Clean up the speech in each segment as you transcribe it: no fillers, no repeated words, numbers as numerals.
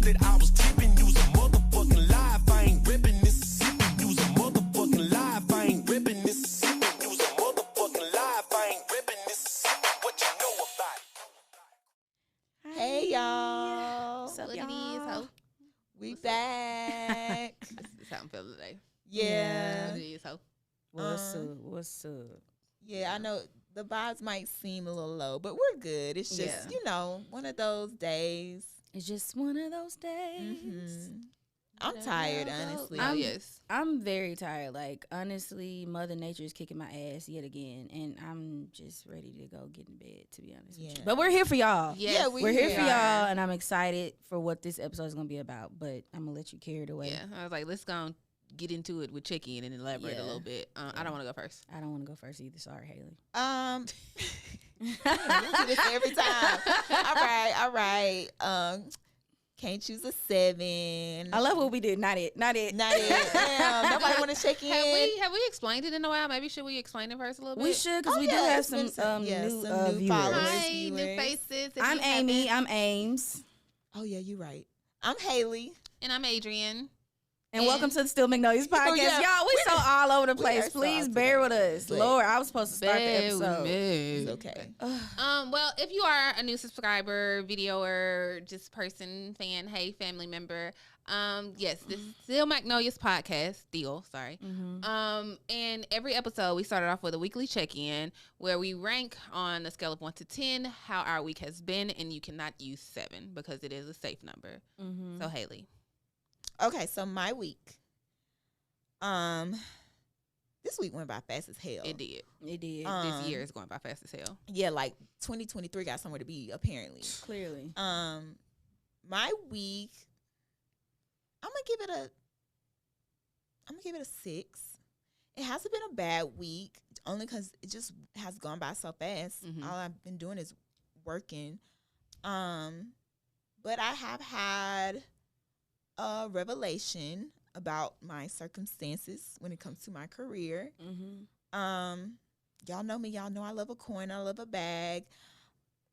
that I was tipping. Use a motherfucking life. I ain't ripping Mississippi. Use a motherfucking life. I ain't ripping Mississippi. Use a motherfucking life. I ain't ripping Mississippi. What you know about it? Hey y'all. What's up, What y'all? it is, ho? We What's up? back. This is how I'm feeling today. Yeah. What it is, ho? What's up? What's up? Yeah, I know the vibes might seem a little low, but we're good. It's just, one of those days. It's just one of those days. Mm-hmm. I'm tired, honestly. Yes. I'm very tired. Like, honestly, Mother Nature is kicking my ass yet again, and I'm just ready to go get in bed, to be honest with you. But we're here for y'all. Yes. Yeah, We're here for y'all, and I'm excited for what this episode is going to be about, but I'm going to let you carry it away. Yeah, I was like, let's go and get into it with check-in and elaborate a little bit. I don't want to go first. I don't want to go first either. Sorry, Haley. You do this every time. All right. Can't choose a 7. I love what we did. Not it. Damn, nobody want to check in. Have we explained it in a while? Maybe should we explain it first a little bit? We should, because we do have some new viewers. Hi, viewers. new faces. If I'm you Amy. haven't- I'm Ames. Oh yeah, you're right. I'm Haley. And I'm Adrian. And welcome to the Still Magnolias podcast. yeah. Y'all, we so all over the we place. are so Please all bear with together. us. But- Lord, I was supposed to start the episode. It's okay. Well, if you are a new subscriber, videoer, just person, fan, hey, family member, yes, this is Still Magnolias podcast. And every episode we started off with a weekly check-in where we rank on a scale of 1 to 10 how our week has been, and you cannot use 7 because it is a safe number. So Haley. Okay, so my week. This week went by fast as hell. It did. It did. This year is going by fast as hell. Yeah, like 2023 got somewhere to be, apparently. Clearly. My week, I'm gonna give it a 6. It hasn't been a bad week, only because it just has gone by so fast. All I've been doing is working. But I have had a revelation about my circumstances when it comes to my career. Y'all know me. Y'all know I love a coin. I love a bag.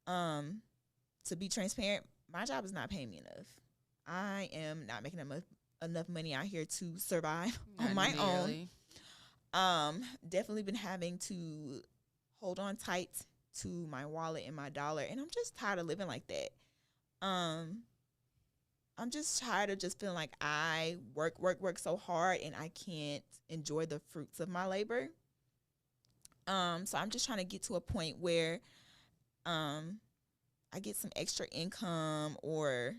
To be transparent, my job is not paying me enough. I am not making enough money out here to survive on my own. Definitely been having to hold on tight to my wallet and my dollar, and I'm just tired of living like that. I'm just tired of just feeling like I work so hard and I can't enjoy the fruits of my labor. So I'm just trying to get to a point where I get some extra income or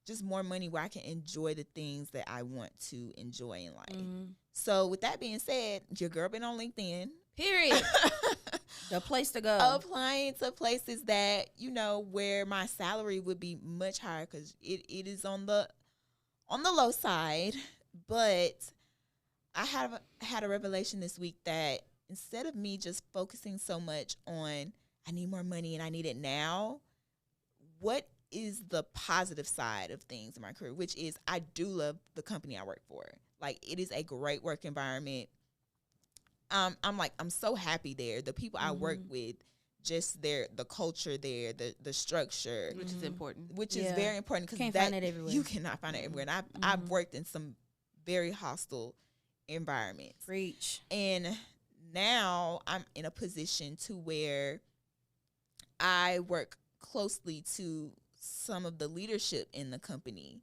just more money where I can enjoy the things that I want to enjoy in life. So with that being said, your girl been on LinkedIn. Period. The place to go. Applying to places that, where my salary would be much higher because it is on the low side. But I have had a revelation this week that instead of me just focusing so much on I need more money and I need it now, what is the positive side of things in my career, which is I do love the company I work for. Like, it is a great work environment. I'm so happy there. The people I work with, just the culture there, the structure, Which is important. which is very important because Can't find it everywhere. You cannot find it everywhere. And I've worked in some very hostile environments. Preach. And now I'm in a position to where I work closely to some of the leadership in the company.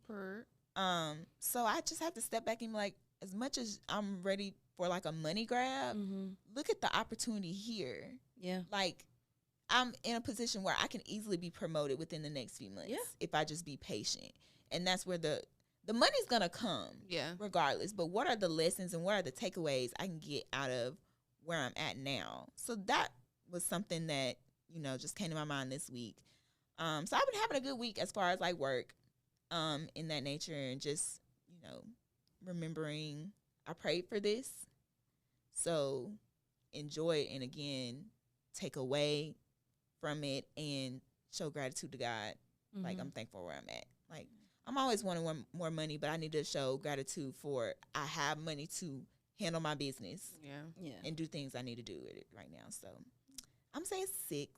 So I just have to step back and be like, as much as I'm ready for like a money grab, look at the opportunity here. Yeah. Like, I'm in a position where I can easily be promoted within the next few months if I just be patient. And that's where the money's going to come regardless. But what are the lessons and what are the takeaways I can get out of where I'm at now? So that was something that, just came to my mind this week. So I've been having a good week as far as like work in that nature and just, remembering I prayed for this. So enjoy it and again, take away from it and show gratitude to God. Like, I'm thankful where I'm at. Like, I'm always wanting more money, but I need to show gratitude for I have money to handle my business and do things I need to do with it right now. So I'm saying 6.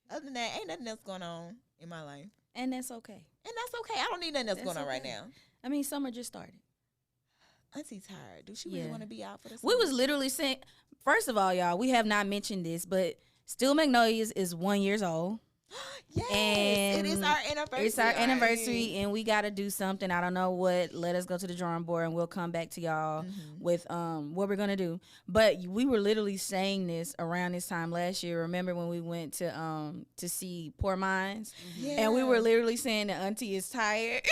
Other than that, ain't nothing else going on in my life. And that's okay. And that's okay. I don't need nothing else That's going on right okay. now. I mean, summer just started. Auntie tired. Do she really Yeah. want to be out for the We summer? was literally saying, first of all, y'all, we have not mentioned this, but Still Magnolias is 1 year old. Yes, And it is our anniversary. It's our anniversary, and we got to do something. I don't know what. Let us go to the drawing board, and we'll come back to y'all with what we're gonna do. But we were literally saying this around this time last year. Remember when we went to see Poor Minds, and we were literally saying that Auntie is tired.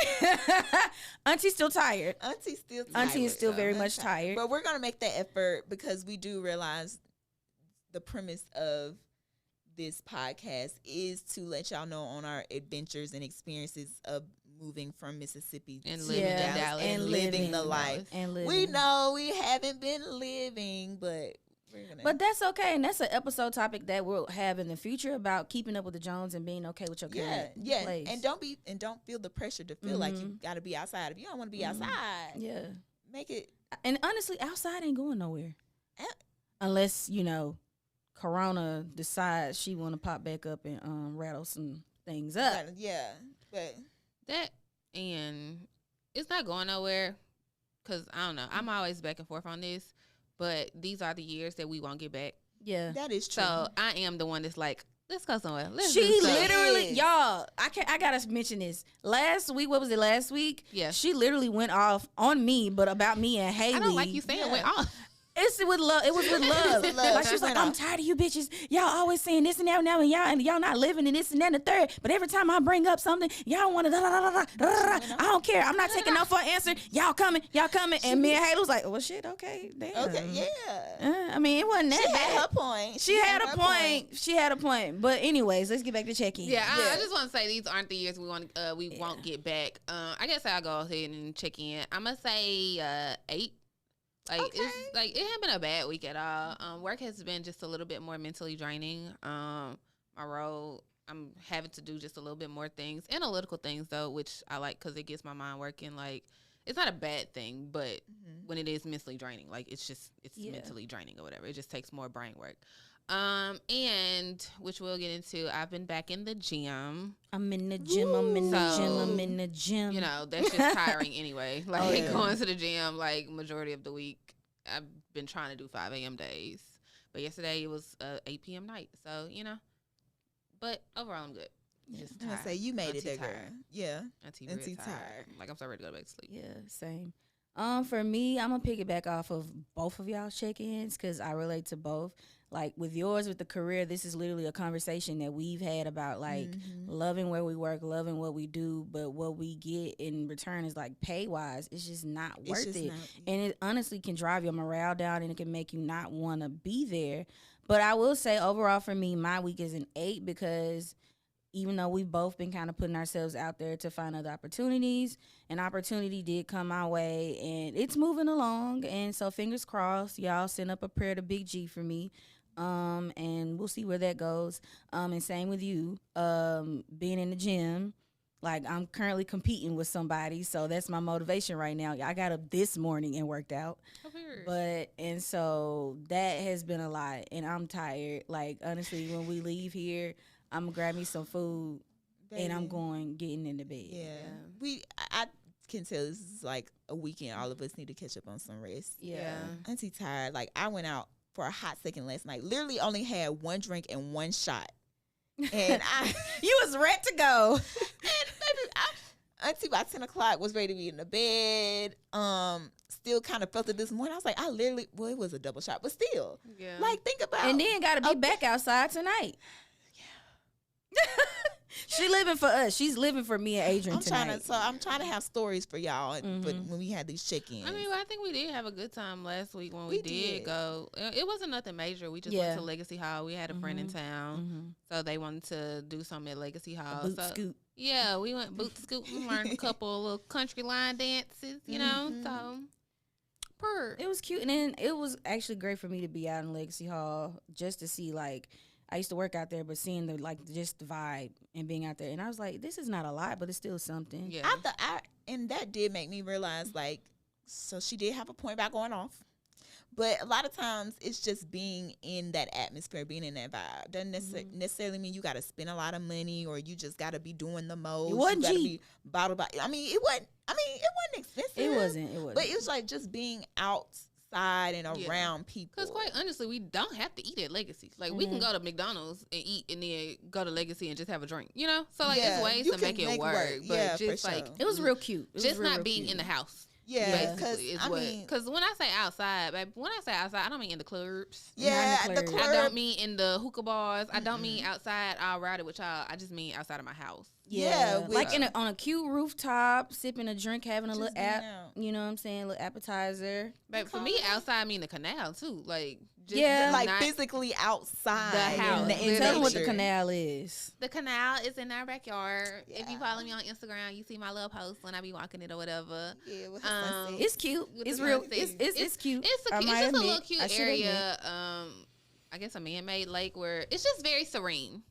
Auntie's still tired. Auntie's still tired. Auntie is still very much tired. But we're gonna make that effort because we do realize the premise of this podcast is to let y'all know on our adventures and experiences of moving from Mississippi And to living in Dallas Dallas. and living the life. And We living. know we haven't been living, but we're gonna. But that's okay, and that's an episode topic that we'll have in the future about keeping up with the Jones and being okay with your current place. And don't feel the pressure to feel like you got to be outside. If you don't want to be outside, Yeah. make it. And honestly, outside ain't going nowhere. Eh. Unless, Corona decides she want to pop back up and rattle some things up. Yeah, but That, and it's not going nowhere because I don't know. I'm always back and forth on this, but these are the years that we won't get back. Yeah. that is true. So I am the one that's like, let's go somewhere. Let's She do something. literally, Yes. y'all, I gotta mention this. Last week, what was it last week? Yeah. She literally went off on me, but about me and Haley. I don't like you saying Yeah. went off. It's with love. It was with love. with love. Like she was like, I'm tired of you bitches. Y'all always saying this and that now, and y'all not living in this and that and the third. But every time I bring up something, y'all want to I don't care. I'm not taking no for an answer. Y'all coming. And me and Haley was like, well, shit, okay, damn. Okay, yeah. I mean, it wasn't that She had bad. her point. She had a point. She had a point. But anyways, let's get back to check-in. Yeah, Yeah. I just want to say these aren't the years we won't get back. I guess I'll go ahead and check in. I'm gonna say 8. Like Okay. it's like it hasn't been a bad week at all. Work has been just a little bit more mentally draining. My role, I'm having to do just a little bit more things, analytical things though, which I like because it gets my mind working. Like it's not a bad thing, but when it is mentally draining, like it's mentally draining or whatever. It just takes more brain work. And which we'll get into. I've been back in the gym. I'm in the gym. I'm in the gym. I'm in the gym. You know, that's just tiring anyway. Like yeah. going to the gym, like majority of the week, I've been trying to do 5 a.m. days. But yesterday it was 8 p.m. night. So, but overall I'm good. Just I'm gonna tired. say you made Auntie it there, girl. tired. Yeah. Auntie Auntie tired. tired. Like I'm so ready to go back to sleep. Yeah, same. For me, I'm gonna piggyback off of both of y'all's check-ins because I relate to both. Like with yours, with the career, this is literally a conversation that we've had about like loving where we work, loving what we do, but what we get in return is like pay-wise, it's just not worth just it. not- And it honestly can drive your morale down and it can make you not want to be there. But I will say overall for me, my week is an 8 because even though we've both been kind of putting ourselves out there to find other opportunities, an opportunity did come my way and it's moving along. And so fingers crossed, y'all send up a prayer to Big G for me. And we'll see where that goes. And same with you, being in the gym. Like I'm currently competing with somebody, so that's my motivation right now. I got up this morning and worked out. And so that has been a lot and I'm tired. Like honestly, when we leave here, I'm gonna grab me some food and I'm getting into bed. Yeah. I can tell this is like a weekend. All of us need to catch up on some rest. Yeah. Auntie tired. Like I went out for a hot second last night. Literally only had one drink and one shot. And You was ready to go. and baby, Auntie by 10 o'clock was ready to be in the bed. Still kind of felt it this morning. I was like, it was a double shot, but still. Yeah. Like think about And then gotta be back outside tonight. Yeah. She living for us. She's living for me and Adrian tonight. I'm trying to have stories for y'all but when we had these check-ins. I mean, I think we did have a good time last week when we did go. It wasn't nothing major. We just Yeah. went to Legacy Hall. We had a friend in town, so they wanted to do something at Legacy Hall. Boot so, scoot. Yeah, we went boot scooting, learned a couple of little country line dances, so. It was cute, and then it was actually great for me to be out in Legacy Hall just to see like. I used to work out there, but seeing the just the vibe and being out there, and I was like, this is not a lot, but it's still something. Yeah. And that did make me realize, like, so she did have a point about going off, But a lot of times it's just being in that atmosphere, being in that vibe. Doesn't necessarily mean you got to spend a lot of money or you just got to be doing the most. It wasn't you gotta cheap. be bottle by. I mean, it wasn't expensive. It wasn't. But it was like just being outside and Yeah. around people. Because quite honestly, we don't have to eat at Legacy. Like, we can go to McDonald's and eat and then go to Legacy and just have a drink, you know? So, like, Yeah, it's ways you to can make it make it work. work. But Yeah, just, for like, sure. It was real cute. It was just real not being cute. in the house. Yeah, because Basically, is I what. mean, Because when I say outside, babe, when I say outside, I don't mean in the clubs. yeah, Not the in the club. club. I don't mean in the hookah bars. I don't mean outside. I'll ride it with y'all. I just mean outside of my house. Yeah, like which- on a cute rooftop, sipping a drink, having a Just little being app. out. You know what I'm saying? Little appetizer. But for me, outside mean the canal too. Like, just Yeah. like not- physically outside The house. in Tell them what the nature. canal is. The canal is in our backyard. If you Yeah. follow me on Instagram, you see my little post when I be walking it or whatever. Yeah, with the Um, sunset. It's cute. With It's the real. sunset. It's cute. It's I might just a admit. little cute I should area. I guess a man-made lake where it's just very serene.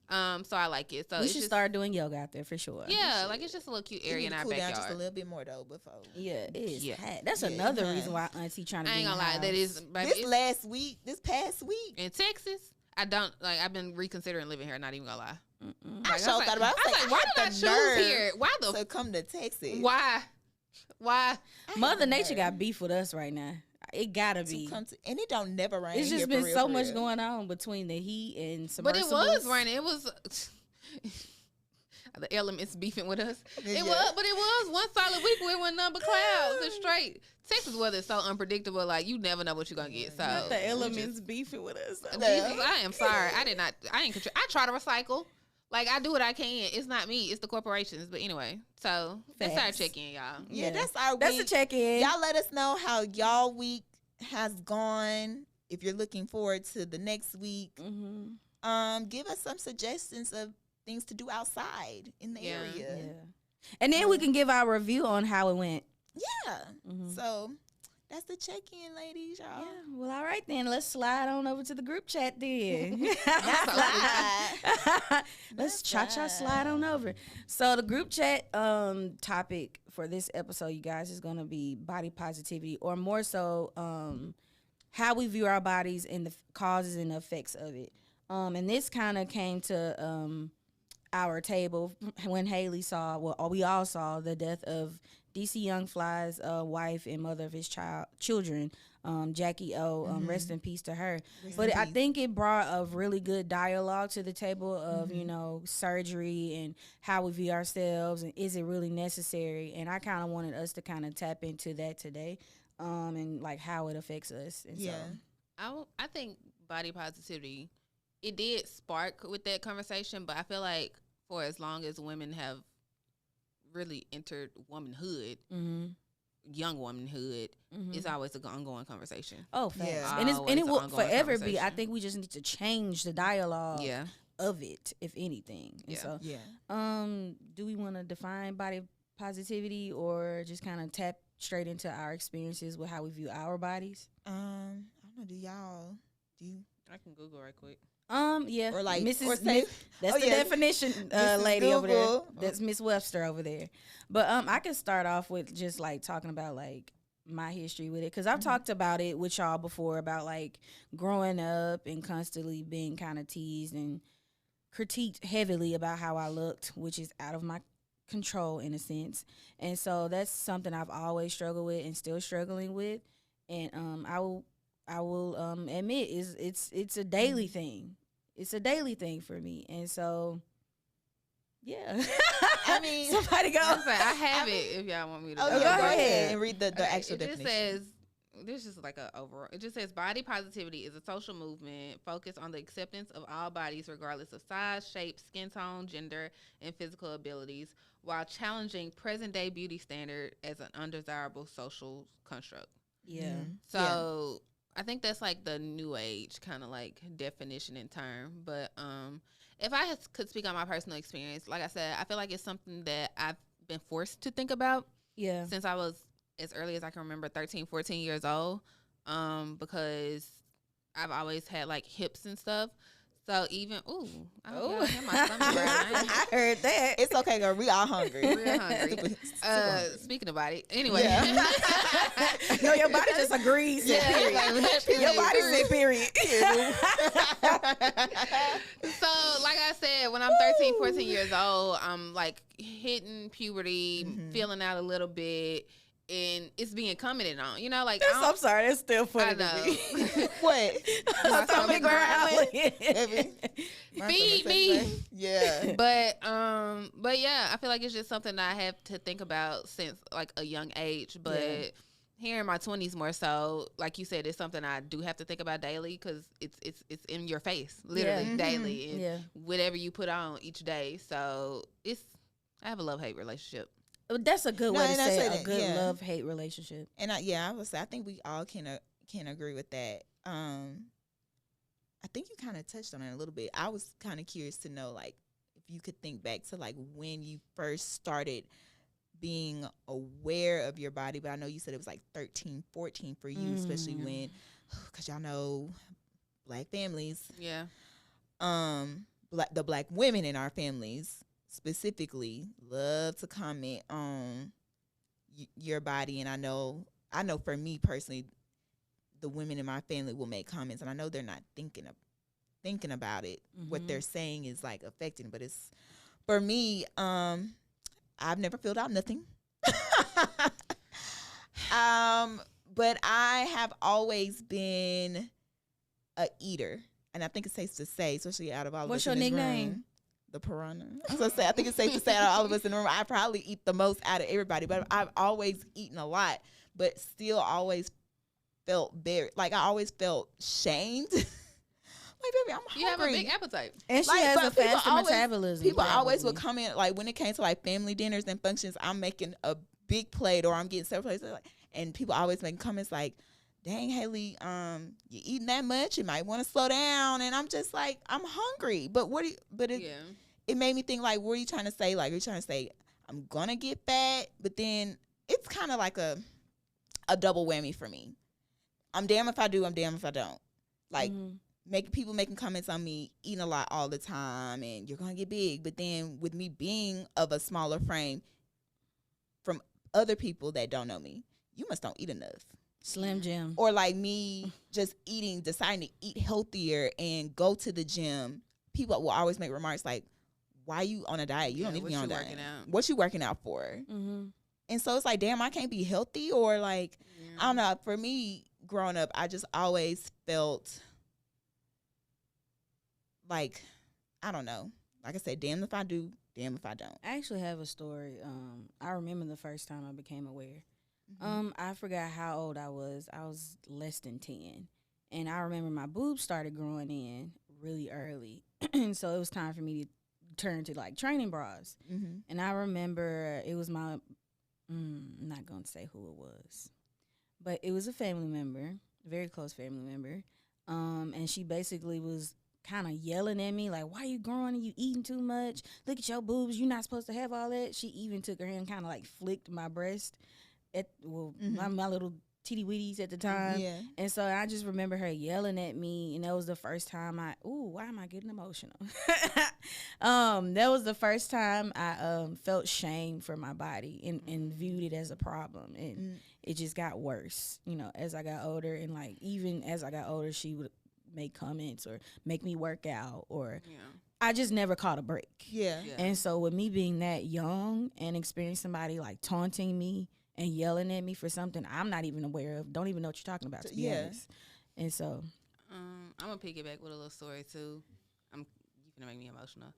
So I like it. So We it's should just, start doing yoga out there for sure. Yeah, like it's just a little cute You area need in to our cool down just a backyard. little bit more though before. Yeah, it is. Yeah. hot. That's Yeah, another it's reason hot. why Auntie trying to I be ain't in gonna the lie, that house. is baby, This past week. in Texas. I don't like. I've been reconsidering living here. Not even gonna lie. I Like, sure was thought about it. I was like, why did I had the choose nerve here? Why the? to come to Texas? Why? I had Mother the Nature nerve got beef with us right now. It gotta to be. come to, and it don't never rain. It's here just for been real, so for much real. going on between the heat and But it submersibles. was raining. It was the elements beefing with us. Yeah. It was, but it was one solid week where it wasn't none but clouds and straight. Texas weather is so unpredictable. Like, you never know what you're gonna get. So Not the elements beefing with us. Jesus, I am sorry. I did not. I ain't. I try to recycle. Like, I do what I can. It's not me. It's the corporations. But anyway, so that's our Facts. check-in, y'all. Yeah, Yeah. that's our That's week. a check-in. Y'all let us know how y'all week has gone. If you're looking forward to the next week, Mm-hmm. give us some suggestions of things to do outside in the Yeah. area. Yeah. And then we can give our review on how it went. Yeah. Mhm. So that's the check-in, ladies, y'all. Yeah. Well, all right then. Let's slide on over to the group chat then. Slide. Let's cha-cha slide on over. So the group chat topic for this episode, you guys, is going to be body positivity, or more so how we view our bodies and the causes and the effects of it. And this kind of came to our table when Haley saw, well, we all saw the death of DC Young Fly's wife and mother of his children, Jackie O. Rest in peace to her. But I think it brought a really good dialogue to the table of, you know, surgery and how we view ourselves and is it really necessary? And I kind of wanted us to kind of tap into that today, and like how it affects us. And Yeah. I think body positivity, it did spark with that conversation, but I feel like for as long as women have really entered womanhood, young womanhood, it's always an ongoing conversation. Oh, facts. Yeah. And it Always will an ongoing forever be. I conversation. think we just need to change the dialogue Yeah. of it, if anything. And Yeah. so, Yeah. do we want to define body positivity or just kind of tap straight into our experiences with how we view our bodies? I don't know. Do y'all I can Google right quick. Yeah. or like Mrs. or say That's oh, the yeah. definition, Mrs. lady over there. Google. That's Miss Webster over there. But I can start off with just like talking about like my history with it, because I've talked about it with y'all before about like growing up and constantly being kind of teased and critiqued heavily about how I looked, which is out of my control in a sense. And so that's something I've always struggled with and still struggling with. And I will admit it's a daily thing. It's a daily thing for me. And so yeah. I mean, somebody go. I have it if y'all want me to. Oh, Go yeah, go ahead. ahead and read the Okay, actual it just definition. says, this is like a overall. It just says body positivity is a social movement focused on the acceptance of all bodies, regardless of size, shape, skin tone, gender, and physical abilities, while challenging present-day beauty standard as an undesirable social construct. Yeah. Mhm. So I think that's like the new age kind of like definition and term. But if I could speak on my personal experience, like I said, I feel like it's something that I've been forced to think about Yeah. since I was as early as I can remember, 13, 14 years old, because I've always had like hips and stuff. So even I Ooh. don't hear my stomach growling. I heard that. It's okay, girl. We all hungry. Real hungry. Super hungry. Speaking of body, anyway. Yeah. No, your body just agrees. Yeah, Period. like, Your body said period. So, like I said, when I'm 13, 14 years old, I'm like hitting puberty, feeling out a little bit, and it's being commented on. You know, like I'm sorry, that's still funny I know. to me. What? My stomach growling. Baby. My Feed stomach me. says that. Yeah. But yeah, I feel like it's just something that I have to think about since like a young age. But here in my 20s more so, like you said, it's something I do have to think about daily because it's in your face, literally daily, and whatever you put on each day. So I have a love-hate relationship. That's a good way to say that, a good love-hate relationship. And I would say I think we all can agree with that. I think you kind of touched on it a little bit. I was kind of curious to know, like, if you could think back to like when you first started being aware of your body. But I know you said it was like 13, 14 for you, especially when, because y'all know, Black families. Yeah. The Black women in our families specifically love to comment on your body, and I know for me personally, the women in my family will make comments, and I know they're not thinking about it. What they're saying is like affecting, but it's for me. I've never filled out nothing, but I have always been a eater, and I think it's safe to say, especially out of all of us in this room. What's your nickname? The piranha. I think it's safe to say out of all of us in the room, I probably eat the most out of everybody, but I've always eaten a lot, but still always felt I always felt shamed. Like, baby, I'm hungry. You have a big appetite. And she has a faster metabolism. People always would comment, like, when it came to like family dinners and functions, I'm making a big plate or I'm getting several plates, and people always making comments like, dang, Haley, you eating that much? You might want to slow down. And I'm just like, I'm hungry. But it made me think, like, what are you trying to say? Like, are you trying to say, I'm going to get fat? But then it's kind of like a double whammy for me. I'm damn if I do, I'm damn if I don't. Like, people making comments on me eating a lot all the time and you're going to get big. But then with me being of a smaller frame, from other people that don't know me, you must don't eat enough. Slim Jim. Or like me just deciding to eat healthier and go to the gym. People will always make remarks like, why are you on a diet? You don't need to be on a diet. What you working out for? And so it's like, damn, I can't be healthy. Or like, I don't know. For me, growing up, I just always felt like, I don't know. Like I said, damn if I do, damn if I don't. I actually have a story. I remember the first time I became aware. I forgot how old I was. I was less than 10. And I remember my boobs started growing in really early. And so it was time for me to turn to like training bras. And I remember it was I'm not going to say who it was, but it was a family member, a very close family member. And she basically was kind of yelling at me like, why you growing and you eating too much? Look at your boobs. You're not supposed to have all that. She even took her hand and kind of like flicked my breast at my little titty witties at the time. Yeah. And so I just remember her yelling at me, and that was the first time why am I getting emotional? That was the first time I felt shame for my body and viewed it as a problem. And it just got worse, as I got older. And like, even as I got older, she would make comments or make me work out, or I just never caught a break. Yeah. And so with me being that young and experiencing somebody like taunting me and yelling at me for something I'm not even aware of, don't even know what you're talking about, to be honest. And so I'm gonna piggyback with a little story too. You're gonna make me emotional.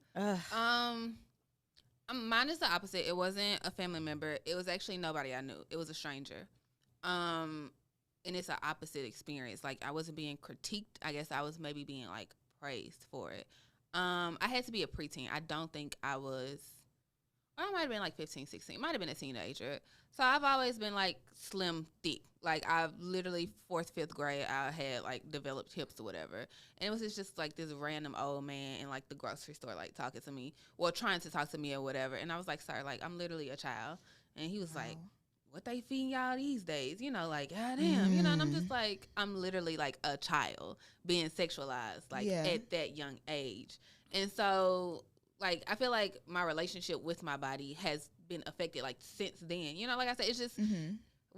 Mine is the opposite. It wasn't a family member. It was actually nobody I knew. It was a stranger. And it's an opposite experience. Like, I wasn't being critiqued. I guess I was maybe being like praised for it. I had to be a preteen. I don't think I was. I might have been like 15, 16. Might have been a teenager. So I've always been like slim, thick. Like, I've literally 4th, 5th grade, I had like developed hips or whatever. And it was just like this random old man in like the grocery store, like talking to me, trying to talk to me or whatever. And I was like, sorry, like, I'm literally a child. And he was like, what they feeding y'all these days? You know, like, God damn, you know, and I'm just like, I'm literally like a child being sexualized, like at that young age. And so, like, I feel like my relationship with my body has been affected, like, since then. You know, like I said, it's just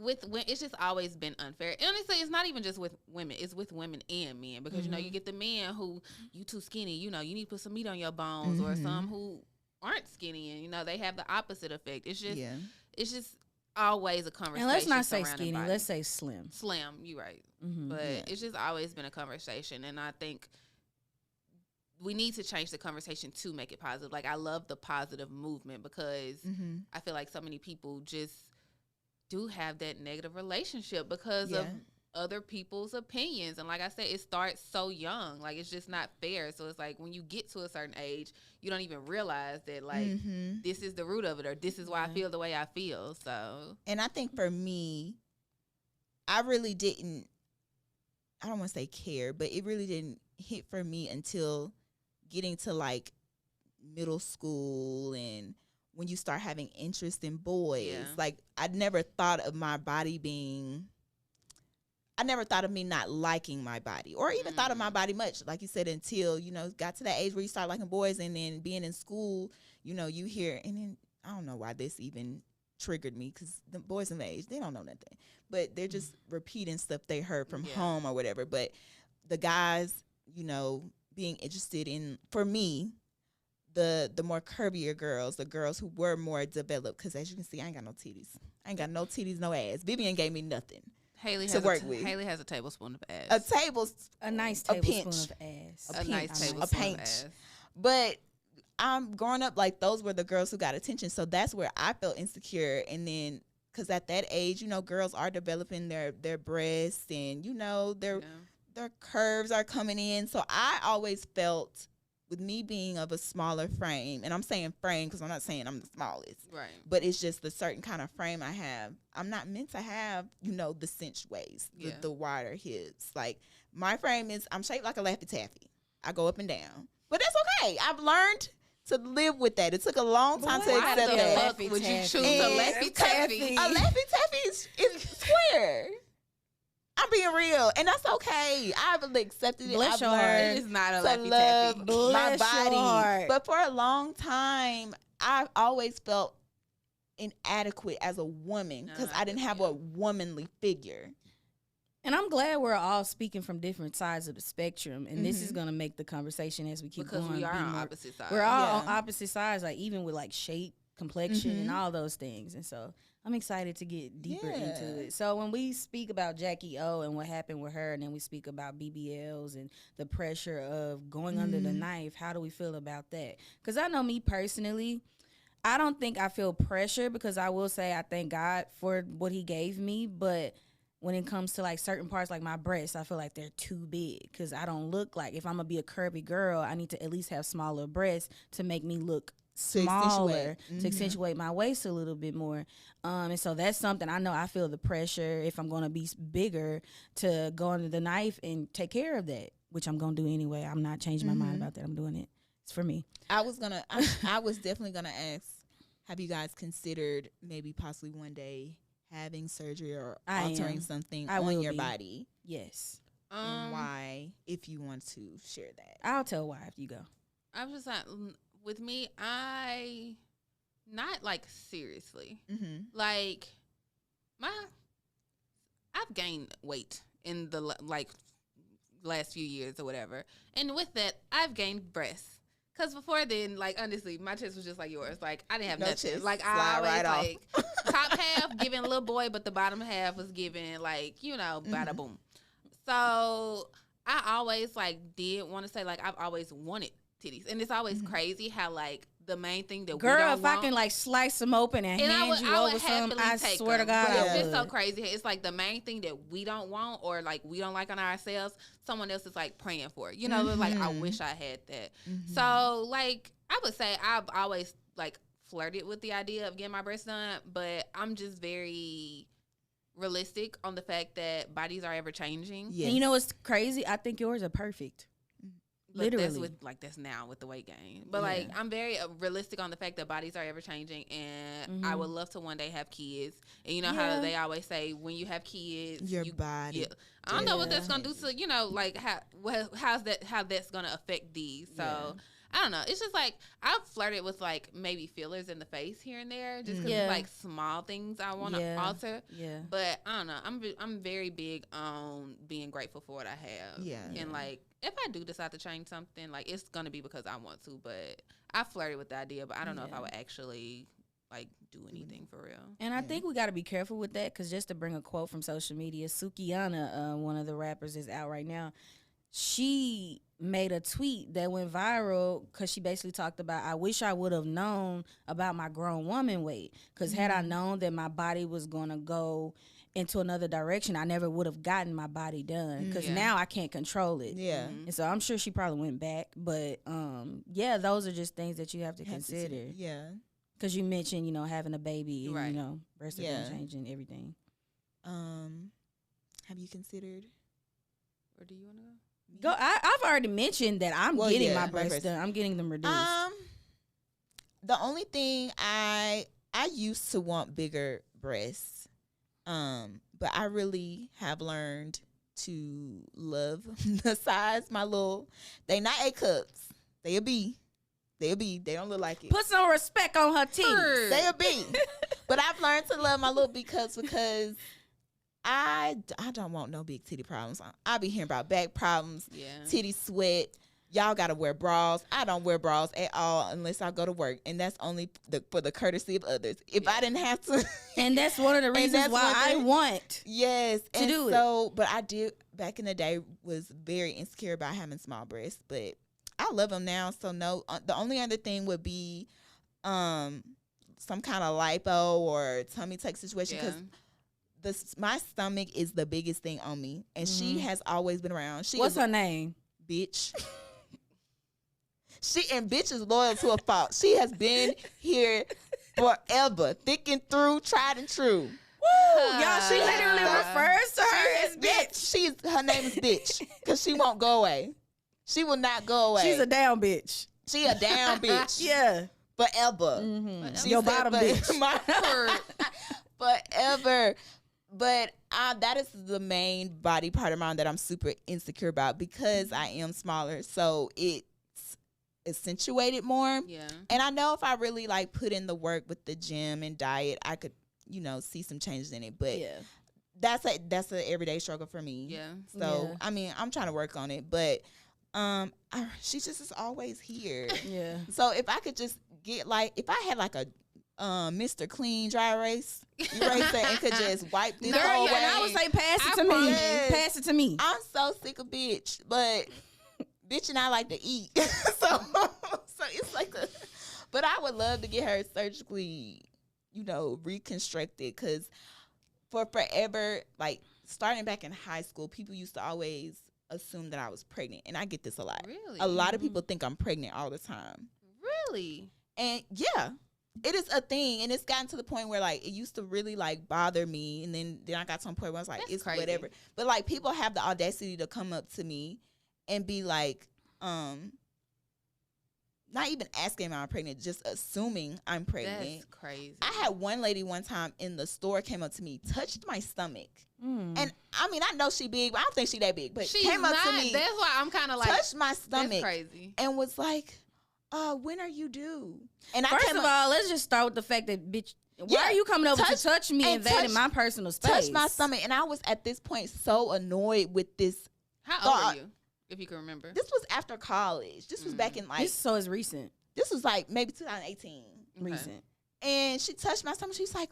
it's just always been unfair. And honestly, it's not even just with women. It's with women and men because, you know, you get the men who, you too skinny, you know, you need to put some meat on your bones, or some who aren't skinny and, you know, they have the opposite effect. It's just, it's just always a conversation. And let's not say skinny. Body. Let's say slim. Slim, you're right. But it's just always been a conversation. And I think we need to change the conversation to make it positive. Like, I love the positive movement because I feel like so many people just do have that negative relationship because of other people's opinions. And like I said, it starts so young. Like, it's just not fair. So it's like when you get to a certain age, you don't even realize that, like, this is the root of it, or this is why I feel the way I feel. So, and I think for me, I really didn't, I don't want to say care, but it really didn't hit for me until getting to like middle school, and when you start having interest in boys. Like, I never thought of my body being, I never thought of me not liking my body, or even thought of my body much, like you said, until, you know, got to that age where you start liking boys. And then being in school, you know, you hear, and then I don't know why this even triggered me, because the boys in the age, they don't know nothing, but they're just repeating stuff they heard from home or whatever. But the guys, you know, being interested in, for me, the more curvier girls, the girls who were more developed, because as you can see, I ain't got no titties. I ain't got no titties, no ass. Vivian gave me nothing to work with. Haley has a tablespoon of ass. A nice tablespoon of ass. A nice tablespoon of ass. But I'm growing up, like, those were the girls who got attention. So that's where I felt insecure. And then, because at that age, you know, girls are developing their breasts, and, you know, their curves are coming in. So I always felt, with me being of a smaller frame, and I'm saying frame because I'm not saying I'm the smallest, right? But it's just the certain kind of frame I have. I'm not meant to have, you know, the cinched waist, the wider hips. Like, my frame is, I'm shaped like a Laffy Taffy. I go up and down, but that's okay. I've learned to live with that. It took a long time to accept that. Would you choose a Laffy Taffy? A Laffy Taffy is square. I'm being real, and that's okay. I've accepted it. Bless I've your heart. learned It is not a to Laffy love Taffy. my Bless your body. heart. But for a long time, I've always felt inadequate as a woman because I didn't have a womanly figure. And I'm glad we're all speaking from different sides of the spectrum, and this is going to make the conversation as we keep going. Because we are on opposite sides. We're all on opposite sides, like even with like shape, complexion, and all those things. And so I'm excited to get deeper into it. So when we speak about Jackie O and what happened with her, and then we speak about BBLs and the pressure of going under the knife, how do we feel about that? Because I know me personally, I don't think I feel pressure, because I will say I thank God for what he gave me. But when it comes to like certain parts, like my breasts, I feel like they're too big, because I don't look like, if I'm going to be a curvy girl, I need to at least have smaller breasts to make me look smaller, to accentuate my waist a little bit more. And so that's something I know I feel the pressure, if I'm going to be bigger, to go under the knife and take care of that, which I'm going to do anyway. I'm not changing my mind about that. I'm doing it. It's for me. I was definitely going to ask, have you guys considered maybe possibly one day having surgery or altering something on your body? Yes. And why, if you want to share that? I'll tell why if you go. I was just like, with me, not like seriously. Like, I've gained weight in the like last few years or whatever, and with that, I've gained breasts. Cause before then, like, honestly, my chest was just like yours. Like, I didn't have nothing. Chest. Like, I always right like top half giving little boy, but the bottom half was giving, like, you know, bada boom. So I always like did want to say, like, I've always wanted titties, and it's always crazy how, like, the main thing that girl, we don't if want, I can like slice them open and hand you over some, I swear to God, it's just so crazy. It's like the main thing that we don't want, or like we don't like on ourselves, someone else is like praying for it. You know, like, I wish I had that. So like, I would say I've always like flirted with the idea of getting my breasts done, but I'm just very realistic on the fact that bodies are ever changing. And you know what's crazy? I think yours are perfect. But that's Literally. that's now with the weight gain. But Yeah. like I'm very realistic on the fact that bodies are ever changing, and I would love to one day have kids. And you know how Yeah. they always say when you have kids, Your body. I don't know what Yeah. that's gonna do to like how that's gonna affect these. So. Yeah. I don't know. It's just like I've flirted with like maybe fillers in the face here and there, just because Yeah. like small things I want to Yeah. alter. Yeah. But I don't know. I'm very big on being grateful for what I have. Yeah. And like if I do decide to change something, like it's gonna be because I want to. But I flirted with the idea, but I don't know if I would actually like do anything for real. And I think we got to be careful with that, because just to bring a quote from social media, Sukiyana, one of the rappers, is out right now. She made a tweet that went viral because she basically talked about, I wish I would have known about my grown woman weight, because had I known that my body was going to go into another direction, I never would have gotten my body done, because Yeah. now I can't control it. Yeah. And so I'm sure she probably went back. But yeah, those are just things that you have to Have to consider. Yeah. Because you mentioned, having a baby and, Right. breast Yeah. implant changing everything. Have you considered? Where do you want to go? I've already mentioned that I'm Well, getting yeah, my my breasts breast. done. I'm getting them reduced. The only thing I used to want bigger breasts, but I really have learned to love the size. They not A cups. They a B. They a B. They don't look like it. Put some respect on her titties. They a B. But I've learned to love my little B cups because I don't want no big titty problems. I be hearing about back problems, Yeah. titty sweat. Y'all gotta wear bras. I don't wear bras at all unless I go to work, and that's only for the courtesy of others. If I didn't have to, And that's one of the reasons that's why one I thing- want. yes, To and do it. so, but I did back in the day was very insecure about having small breasts, but I love them now. So no, the only other thing would be, some kind of lipo or tummy tuck situation, because my stomach is the biggest thing on me, and she has always been around. What's her name? Bitch. Bitch is loyal to a fault. She has been here forever, thick and through, tried and true. Woo! Y'all, she literally Uh, refers to her as Yes, bitch. her name is Bitch, because she won't go away. She will not go away. She's a down bitch. She a down bitch. Yeah. Forever. She Your said, bottom but- bitch. Forever. But that is the main body part of mine that I'm super insecure about, because I am smaller. So it's accentuated more. Yeah. And I know if I really like put in the work with the gym and diet, I could, see some changes in it. But Yeah. that's a everyday struggle for me. Yeah. So Yeah. I mean, I'm trying to work on it, but she just is always here. Yeah. So if I could just get if I had like a Mr. Clean dry erase eraser and could just wipe this Girl, whole Girl, way. yeah, I would say pass it I to me. promise. Pass it to me. I'm so sick of bitch, but bitch and I like to eat. so it's like but I would love to get her surgically, reconstructed, because for forever, like starting back in high school, people used to always assume that I was pregnant, and I get this a lot. Really? A lot of people think I'm pregnant all the time. Really? And yeah, it is a thing, and it's gotten to the point where like it used to really like bother me, and then I got to a point where I was like, That's it's crazy. whatever. But like people have the audacity to come up to me and be like, not even asking if I'm pregnant, just assuming I'm pregnant. That's crazy. I had one lady one time in the store came up to me, touched my stomach, Mm. and I mean I know she big, but I don't think she that big. But She's came up not. to me, That's why I'm kind of like, touched my that's stomach, crazy. and was like, when are you due? And I First came of up, all, let's just start with the fact that, bitch, why Yeah, are you coming over touch- to touch me and and invading touch- my personal space? touched my stomach, and I was at this point so annoyed with this. How thought- old are you, if you can remember? This was after college. This was back in like It's recent. this was like maybe 2018. Okay. Recent. And she touched my stomach. She's like,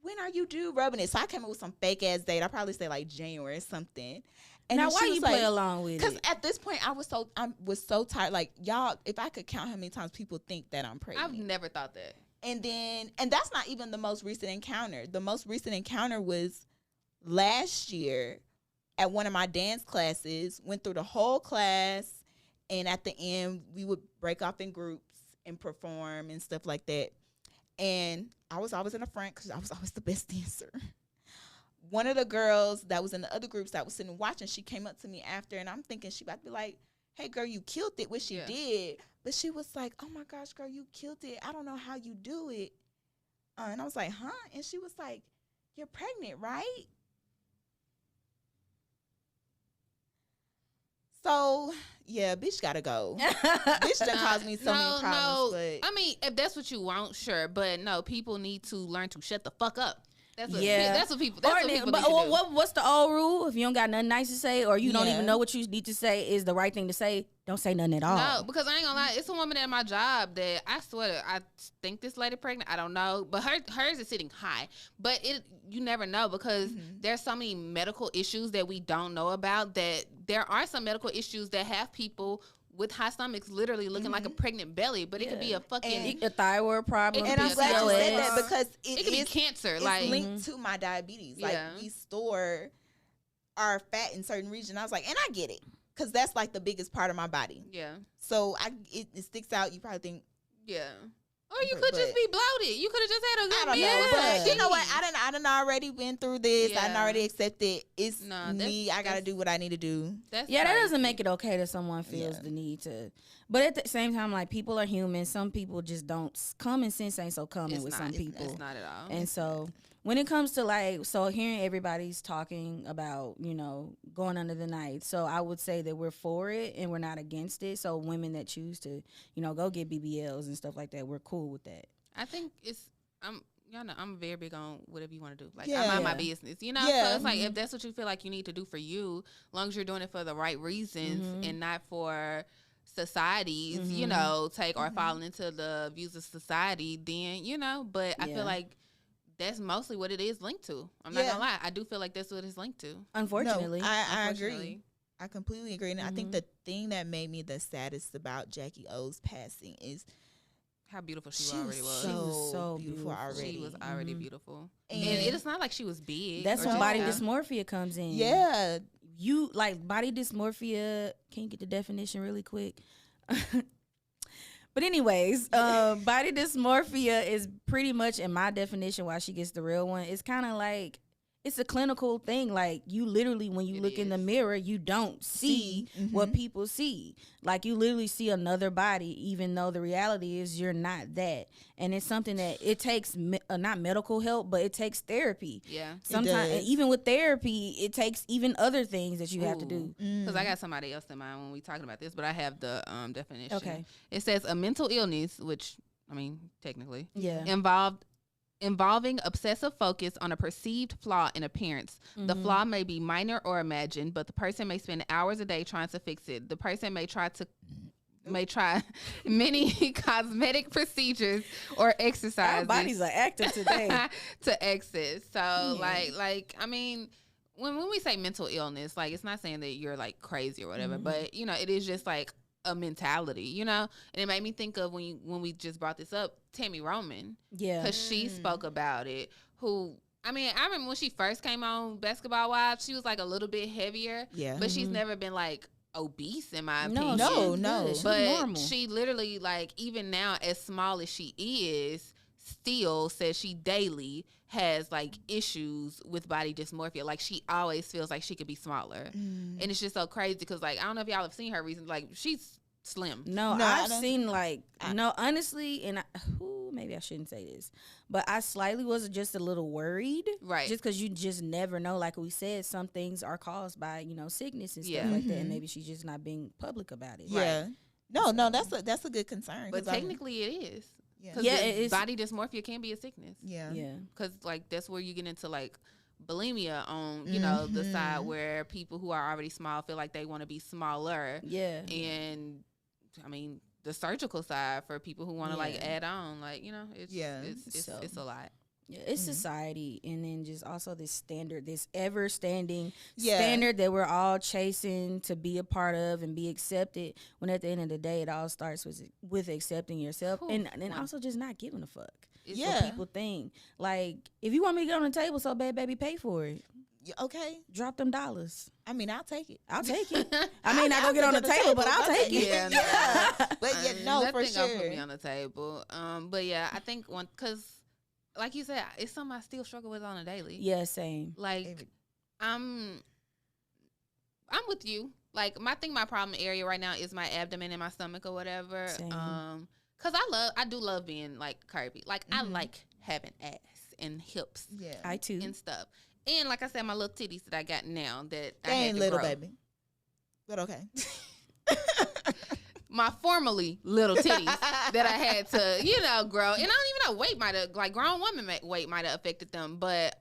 when are you due rubbing it? So I came up with some fake ass date. I probably say like January or something. And Now, then why she was you like, play along with because it? at this point I was so tired. Like y'all, if I could count how many times people think that I'm pregnant. I've never thought that. And that's not even the most recent encounter. The most recent encounter was last year at one of my dance classes. Went through the whole class, and at the end we would break off in groups and perform and stuff like that. And I was always in the front because I was always the best dancer. One of the girls that was in the other groups that was sitting watching, she came up to me after, and I'm thinking she about to be like, hey, girl, you killed it, which she Yeah. did. But she was like, oh, my gosh, girl, you killed it. I don't know how you do it. And I was like, huh? And she was like, you're pregnant, right? So, yeah, bitch gotta go. Bitch done caused me so many problems. But I mean, if that's what you want, sure. But no, people need to learn to shut the fuck up. That's what, Yeah. that's what people. That's what people But need to do. what's the old rule? If you don't got nothing nice to say, or you don't Yeah. even know what you need to say is the right thing to say, don't say nothing at all. No, because I ain't gonna lie, it's a woman at my job that I swear I think this lady pregnant. I don't know, but hers is sitting high. But you never know because there's so many medical issues that we don't know about. That there are some medical issues that have people with high stomachs literally looking like a pregnant belly, but it could be a fucking a thyroid problem. and I'm glad you said that because it could be cancer. It's Like linked to my diabetes. Like Yeah. we store our fat in certain regions. I was like, and I get it because that's like the biggest part of my body. yeah, So it sticks out. You probably think yeah. Or you But- could just be bloated. You could have just had a good I don't meal. know, with but that you know what? cheese. I done already been through this. I done Yeah. already accepted. It's No, me. I gotta that's- do what I need to do. That's Yeah, that doesn't crazy. make it okay that someone feels Yeah. the need to. But at the same time, like, people are human. Some people just don't. Common sense ain't so common It's with not. some It's people. It's not at all. And so when it comes to like, so hearing everybody's talking about, going under the knife. So I would say that we're for it and we're not against it. So women that choose to, go get BBLs and stuff like that, we're cool with that. I think y'all know I'm very big on whatever you want to do. Like Yeah. I mind my business, Yeah. So it's like if that's what you feel like you need to do for you, as long as you're doing it for the right reasons and not for society's, take or falling into the views of society, then But I Yeah. feel like that's mostly what it is linked to. I'm not Yeah. gonna lie, I do feel like that's what it's linked to. Unfortunately. No, I agree. Unfortunately. I completely agree. And I think the thing that made me the saddest about Jackie O's passing is How beautiful she, she already was was. She was so so beautiful beautiful. already. She was already beautiful, And- and it's not like she was big. That's or when just- body dysmorphia comes in. Yeah. You like body dysmorphia. Can you get the definition really quick? But anyways, body dysmorphia is pretty much, in my definition, why she gets the real one. It's kind of like, it's a clinical thing. Like, you literally, when you It look in the is. mirror, you don't see what people see. Like, you literally see another body, even though the reality is you're not that. And it's something that it takes not medical help, but it takes therapy. Yeah. Sometimes, and does. even with therapy, it takes even other things that you have to do. Because I got somebody else in mind when we talking about this, but I have the definition. Okay. It says a mental illness, which I mean technically, Yeah. involving obsessive focus on a perceived flaw in appearance. The flaw may be minor or imagined, but the person may spend hours a day trying to fix it. The person may try many cosmetic procedures or exercises. Our bodies are active today. to exit. So like I mean, when we say mental illness, like it's not saying that you're like crazy or whatever, but it is just like a mentality, and it made me think of when we just brought this up, Tammy Roman, Yeah. because she spoke about it. I remember when she first came on Basketball Wives, she was like a little bit heavier, Yeah. but she's never been like obese in my No, opinion. No, she's no. good. She's But normal. she literally, like, even now, as small as she is, still says she daily has like issues with body dysmorphia. Like, she always feels like she could be smaller, and it's just so crazy because, like, I don't know if y'all have seen her recently. Like, she's slim. No, No, I I've don't- seen like honestly, and maybe I shouldn't say this, but I slightly was just a little worried, Right. Just because you just never know. Like we said, some things are caused by sickness and stuff Yeah. like that, and maybe she's just not being public about it. Yeah. No, that's a good concern. But 'cause I'm- technically, it is. Yeah. Because Yeah, it is. body dysmorphia can be a sickness. yeah. Yeah, Because, like, that's where you get into, like, bulimia on, the side where people who are already small feel like they want to be smaller. yeah. And, I mean, the surgical side for people who want to, like, Yeah. add on. Like, it's Yeah. it's So- it's a lot. Yeah, it's society, and then just also this standard, this ever-standing Yeah. standard that we're all chasing to be a part of and be accepted. When at the end of the day, it all starts with accepting yourself, Whew, and wow. also just not giving a fuck. It's Yeah. What people think. Like, if you want me to get on the table so bad, baby, pay for it. Yeah, okay. Drop them dollars. I mean, I'll take it. I'll take it. I mean, I I'll go get on the sit at table, but I'll take it. Yeah, Yeah. But yeah, no, for nothing gonna put sure. me on the table. But yeah, I think because, like you said, it's something I still struggle with on a daily. Yeah, same. Like, I'm with you. Like my problem area right now is my abdomen and my stomach or whatever. Same. Cause I do love being like curvy. Like I like having ass and hips Yeah. I too. and stuff. And like I said, my little titties that I got now that They I had ain't to little, grow. baby. But okay. My formerly little titties that I had to, grow. And I don't even know, weight might have, like grown woman weight might have affected them. But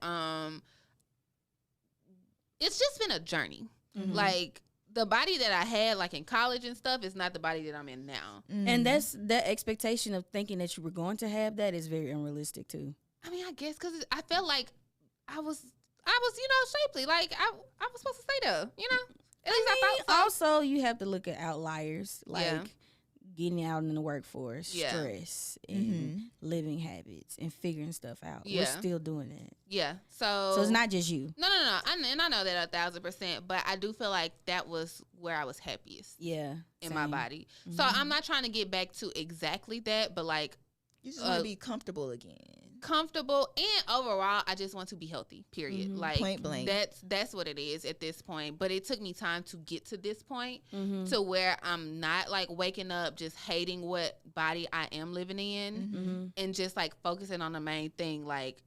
it's just been a journey. Mhm. Like the body that I had like in college and stuff is not the body that I'm in now. And that's that expectation of thinking that you were going to have that is very unrealistic too. I mean, I guess because I felt like I was, shapely. Like I was supposed to stay there, At least I thought so. Also, you have to look at outliers like Yeah. getting out in the workforce, Yeah. stress, and living habits, and figuring stuff out. Yeah. We're still doing that, Yeah. So so it's not just you. No. And I know that 1,000%, but I do feel like that was where I was happiest Yeah, in my same. body. So I'm not trying to get back to exactly that, but like You just want to be comfortable again. comfortable and overall, I just want to be healthy. Period. Like Point blank. That's what it is at this point. But it took me time to get to this point Mm-hmm. to where I'm not like waking up just hating what body I am living in Mm-hmm. and just like focusing on the main thing. Like,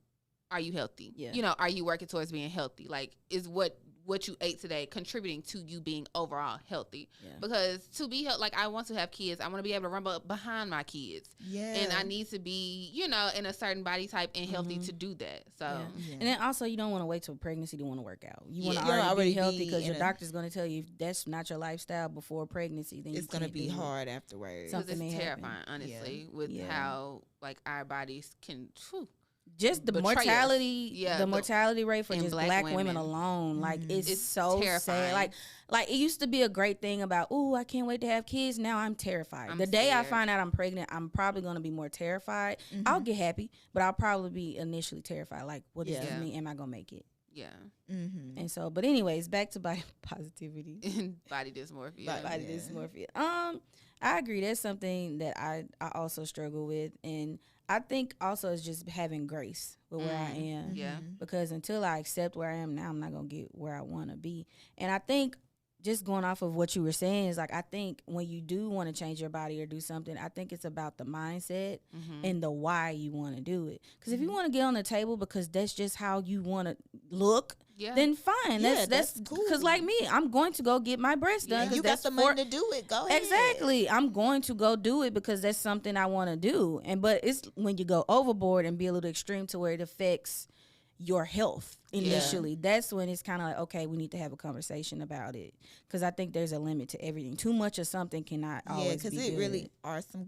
are you healthy? Yeah. Are you working towards being healthy? Like, is what you ate today contributing to you being overall healthy? Yeah. Because to be like, I want to have kids. I want to be able to run behind my kids. Yeah. And I need to be, in a certain body type and healthy to do that. So, Yeah. Yeah. And then also, you don't want to wait till pregnancy to want to work out. You want to Yeah. already, already be healthy be because your in a- doctor's going to tell you if that's not your lifestyle before pregnancy, then it's you gonna can't be do it. hard afterwards. Some- because something it's may happen. terrifying, honestly, with Yeah. how like our bodies can. Just the betray us. mortality, Yeah, the the- mortality rate for and just black black women women. alone, like Mhm. it's so terrifying. sad. Like it used to be a great thing about, oh, I can't wait to have kids. Now I'm terrified. I'm the day I scared. find out I'm pregnant, I'm probably going to be more terrified. I'll get happy, but I'll probably be initially terrified. Like, what does Yeah. this mean? Am I going to make it? Yeah, Mm-hmm. And so, but anyways, back to body positivity. and body dysmorphia. Body Yeah. dysmorphia. I agree. That's something that I also struggle with, and I think also it's just having grace with where I am. Yeah. Because until I accept where I am now, I'm not gonna get where I want to be. And I think just going off of what you were saying is like, I think when you do want to change your body or do something, I think it's about the mindset and the why you want to do it. Because if you want to get on the table because that's just how you want to look, Yeah. then fine. Yeah, that's that's cool. because like me, I'm going to go get my breasts done. 'cause You got that's the for- money to do it. Go ahead. Exactly. I'm going to go do it because that's something I want to do. But it's when you go overboard and be a little extreme to where it affects your health initially. That's when it's kind of like, okay, we need to have a conversation about it, because I think there's a limit to everything. Too much of something cannot Yeah, always because be it good. really are some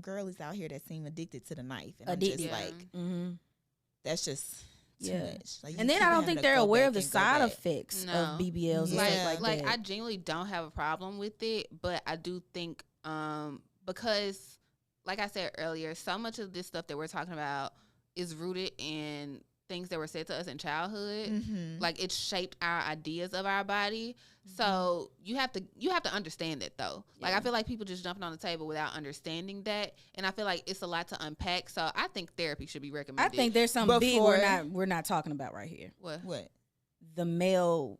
girlies out here that seem addicted to the knife, and I'm Addicted. just Yeah. like, Mm-hmm. that's just too Yeah. much. Like, you And then keep I don't having think to they're go aware of back the and go side back. effects No. of BBLs and Yeah. stuff like that. I genuinely don't have a problem with it, but I do think because like I said earlier, so much of this stuff that we're talking about is rooted in things that were said to us in childhood. Mhm. Like it shaped our ideas of our body. So you have to understand that though. Like I feel like people just jumping on the table without understanding that, and I feel like it's a lot to unpack. So I think therapy should be I recommended. think there's something big Before- we're not talking about right here. what? What? The male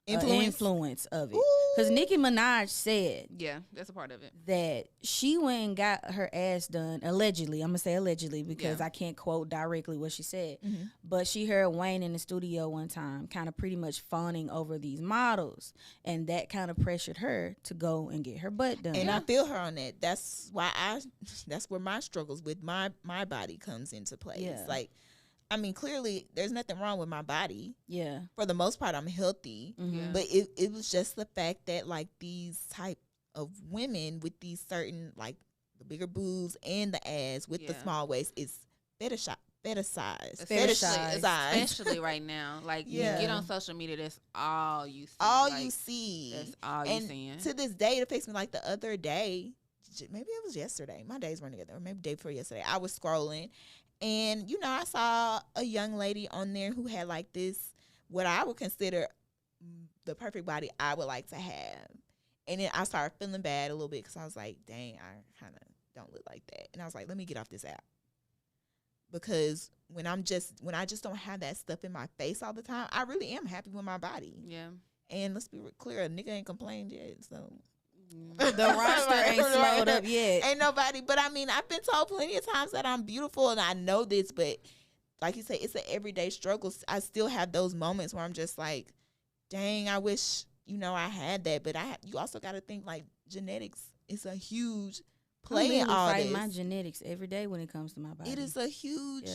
influence of it. Because Nicki Minaj said Yeah, that's a part of it. that she went and got her ass done, allegedly. I'm going to say allegedly because Yeah. I can't quote directly what she said. Mhm. But she heard Wayne in the studio one time kind of pretty much fawning over these models. And that kind of pressured her to go and get her butt done. And I feel her on that. That's why that's where my struggles with my body comes into play. Yeah. It's like, I mean, clearly there's nothing wrong with my body. yeah. For the most part, I'm healthy. Mhm. Yeah. But it was just the fact that like these type of women with these certain like the bigger boobs and the ass with the Yeah. small waist is fetishized. Fetishized. Especially right now. Like Yeah. you get on social media, that's all you see. All Like, you see. That's all you And seeing. to this day, it affects me. Like the other day, maybe it was yesterday. My days run together, or maybe the day before yesterday. I was scrolling, and I saw a young lady on there who had like this, what I would consider the perfect body I would like to have. And then I started feeling bad a little bit because I was like, dang, I kind of don't look like that. And I was like, let me get off this app. Because when I just don't have that stuff in my face all the time, I really am happy with my body. Yeah. And let's be clear, a nigga ain't complained yet, so The roster ain't slowed up yet. Ain't nobody. But I mean, I've been told plenty of times that I'm beautiful, and I know this. But like you say, it's an everyday struggle. I still have those moments where I'm just like, dang, I wish I had that. But you also got to think like genetics is a huge play in all fight this. my genetics every day when it comes to my body. It is a huge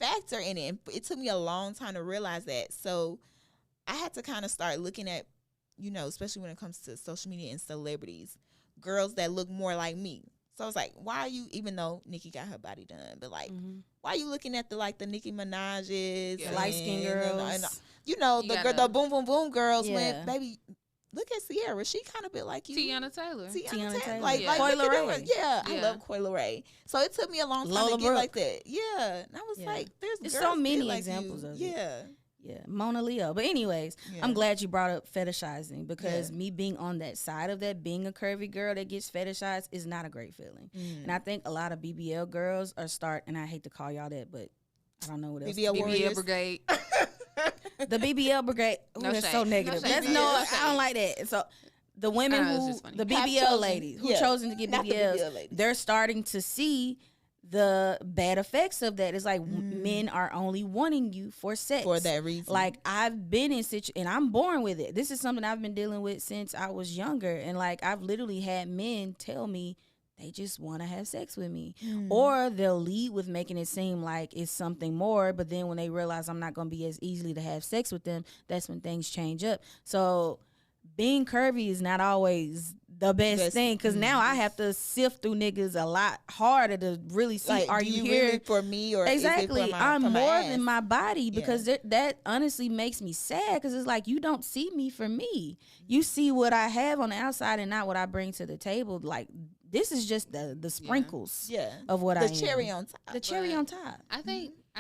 factor in it. And it took me a long time to realize that. So I had to kind of start looking at, especially when it comes to social media and celebrities, girls that look more like me. So I was like, why are you, even though Nicki got her body done, but like, why are you looking at the Nicki Minaj's, the light skinned girls, the boom boom boom girls? When baby, look at Sierra, she kind of bit like you, Tiana Taylor, like Coi Leray. I love Coi Leray. So it took me a long time Lola to get Brooke. like that. Yeah, and I was like, there's so many like examples of it. Yeah, Mona Leo. But anyways, I'm glad you brought up fetishizing because me being on that side of that, being a curvy girl that gets fetishized is not a great feeling. And I think a lot of BBL girls and I hate to call y'all that, but I don't know what else. BBL Brigade. The BBL Brigade. Ooh, that's so negative. I don't like that. So the women the BBL ladies who chosen to get BBLs, they're starting to see the bad effects of that. It's like men are only wanting you for sex. For that reason. Like I've been in and I'm born with it. This is something I've been dealing with since I was younger. And like I've literally had men tell me they just want to have sex with me. Or they'll lead with making it seem like it's something more. But then when they realize I'm not going to be as easily to have sex with them, that's when things change up. So being curvy is not always the best thing, because now I have to sift through niggas a lot harder to really see, like, are you here really for me or exactly? Is it for I'm for more ass? than my body, because that honestly makes me sad, because it's like you don't see me for me. You see what I have on the outside and not what I bring to the table. Like this is just the sprinkles of what I am. The cherry on top. The cherry on top. I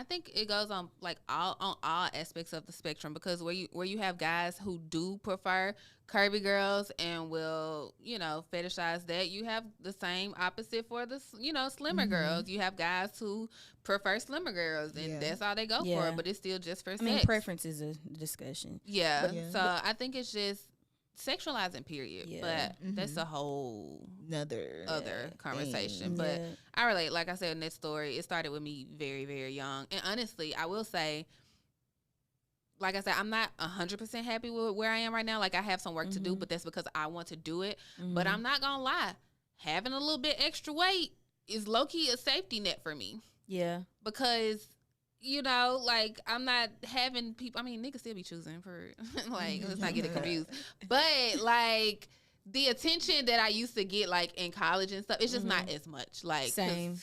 think it goes on like all aspects of the spectrum, because where you have guys who do prefer curvy girls and will fetishize that, you have the same opposite for the slimmer girls. You have guys who prefer slimmer girls and that's all they go for, but it's still just for sex. I mean, preference is a discussion. So I think it's just sexualizing, period. But that's a whole other conversation. But I relate, like I said in this story, it started with me very, very young. And honestly, I will say, like I said, I'm not 100% happy with where I am right now. Like, I have some work to do, but that's because I want to do it. But I'm not gonna lie, having a little bit extra weight is low-key a safety net for me. Yeah. Because like, I'm not having people, I mean, niggas still be choosing for, like, let's not get it confused. But, like, the attention that I used to get, like, in college and stuff, it's just not as much. Like, same.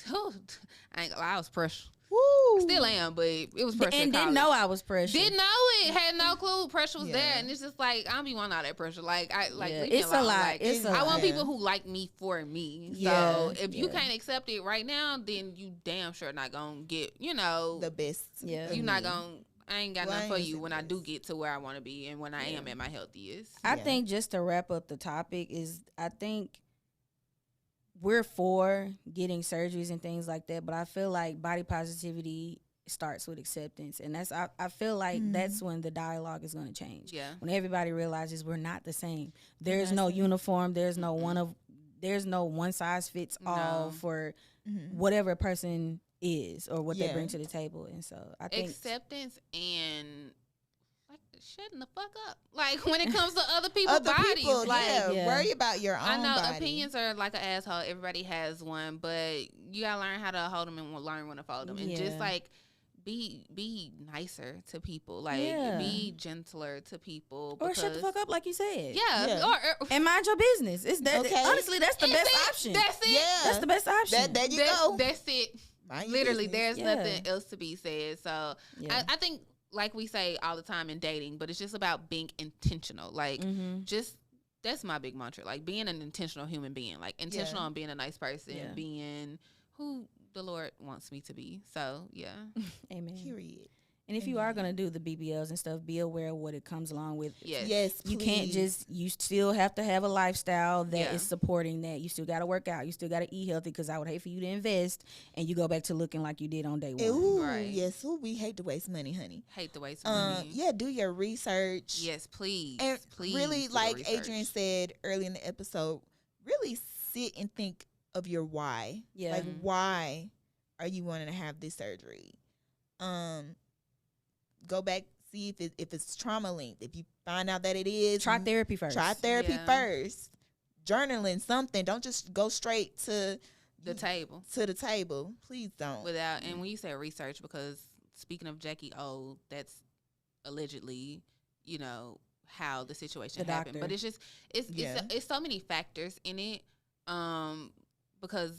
I ain't gonna lie, I was pressure. Woo. Still am, but it was pressure. And didn't know I was pressure. Didn't know it. Had no clue pressure was there. And it's just like, I don't be wanting all that pressure. Like, it's a lot. Like, I want people who like me for me. So if you can't accept it right now, then you damn sure not gonna get, the best. Yeah. You're not gonna, I ain't got nothing for you when I do get to where I want to be and when I am at my healthiest. I think just to wrap up the topic is, I think we're for getting surgeries and things like that, but I feel like body positivity starts with acceptance, and that's I feel like that's when the dialogue is going to change. Yeah, when everybody realizes we're not the same. There's no uniform. There's no one size fits all for whatever a person is or what they bring to the table. And so I think acceptance and like shutting the fuck up. Like when it comes to other people's bodies, worry about your own. I know body. Opinions are like an asshole. Everybody has one, but you gotta learn how to hold them and learn when to fold them, and just like be nicer to people. Like be gentler to people, or shut the fuck up, like you said. Or and mind your business. It's that. Honestly, that's the best option. That's it. That's the best option. There you go. That's it. Literally, there's nothing else to be said. So I think, like we say all the time in dating, but it's just about being intentional. Like, just that's my big mantra. Like, being an intentional human being. Like, intentional on being a nice person, being who the Lord wants me to be. So, yeah. Amen. Period. And if you are going to do the BBLs and stuff, be aware of what it comes along with. Yes. Yes, You can't please. you still have to have a lifestyle that Yeah. is supporting that. You still got to work out. You still got to eat healthy, because I would hate for you to invest and you go back to looking like you did on day one. Ooh, Right. yes. Ooh, we hate to waste money, honey. Hate to waste money. Yeah, do your research. Yes, please. And please really, do the like research. Adrian said early in the episode, really sit and think of your why. Yeah. Like, Mhm. why are you wanting to have this surgery? Go back, see if it's trauma linked. If you find out that it is, Try therapy first. Try therapy Yeah. first. Journaling something. Don't just go straight to The table. the table. Please don't. Without, and when you say research, because speaking of Jackie O, that's allegedly, how the situation The happened. doctor. But it's just it's so many factors in it. Because